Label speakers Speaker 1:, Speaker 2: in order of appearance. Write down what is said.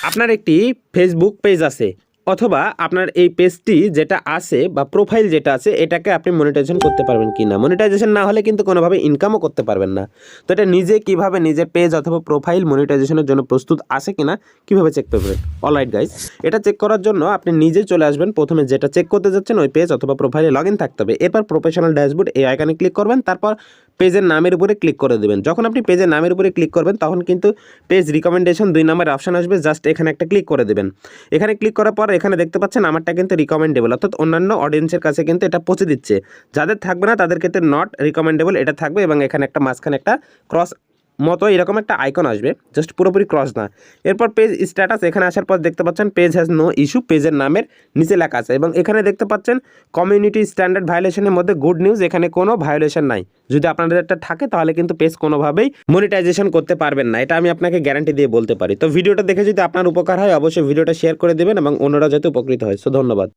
Speaker 1: আপনার একটি Facebook page আছে অথবা আপনার এই পেজটি যেটা আছে বা প্রোফাইল যেটা আছে এটাকে আপনি মনিটাইজেশন করতে পারবেন কি না। মনিটাইজেশন না হলে কিন্তু কোনোভাবে ইনকামও করতে পারবেন না। তো এটা নিজে কিভাবে নিজের পেজ অথবা প্রোফাইল মনিটাইজেশনের জন্য প্রস্তুত আছে কিনা কিভাবে চেক করবেন। অলরাইট গাইস, এটা চেক করার জন্য আপনি নিজে চলে আসবেন। প্রথমে যেটা চেক করতে যাচ্ছেন ওই পেজ অথবা প্রোফাইলে লগ ইন থাকতে হবে। এরপর প্রফেশনাল ড্যাশবোর্ড এই আইকনে ক্লিক করবেন, তারপর পেজের নামের উপরে ক্লিক করে দেবেন। যখন আপনি পেজের নামের উপরে ক্লিক করবেন তখন কিন্তু পেজ রিকমেন্ডেশন 2 নম্বর অপশন আসবে, জাস্ট এখানে একটা ক্লিক করে দেবেন। এখানে ক্লিক করার পর এখানে দেখতে পাচ্ছেন আমারটা কিন্তু রিকমেন্ডেবল, অর্থাৎ অন্যান্য অডিয়েন্সের কাছে কিন্তু এটা পৌঁছে দিচ্ছে। যাদের থাকবে না তাদের ক্ষেত্রে নট রিকমেন্ডেবল এটা থাকবে এবং এখানে একটা মাঝখানে একটা ক্রস মতো এরকম একটা আইকন আসবে, জাস্ট পুরোপুরি ক্রস না। এরপর পেজ স্ট্যাটাস এখানে আসার পর দেখতে পাচ্ছেন পেজ হ্যাজ নো ইস্যু, পেজের নামের নিচে লেখা আছে এবং এখানে দেখতে পাচ্ছেন কমিউনিটি স্ট্যান্ডার্ড ভায়োলেশনের মধ্যে গুড নিউজ, এখানে কোনো ভায়োলেশন নাই। যদি আপনাদের একটা থাকে তাহলে কিন্তু পেজ কোনোভাবেই মনিটাইজেশন করতে পারবেন না, এটা আমি আপনাকে গ্যারান্টি দিয়ে বলতে পারি। তো ভিডিওটা দেখে যদি আপনার উপকার হয় অবশ্যই ভিডিওটা শেয়ার করে দেবেন এবং অন্যরা যাতে উপকৃত হয়। সো ধন্যবাদ।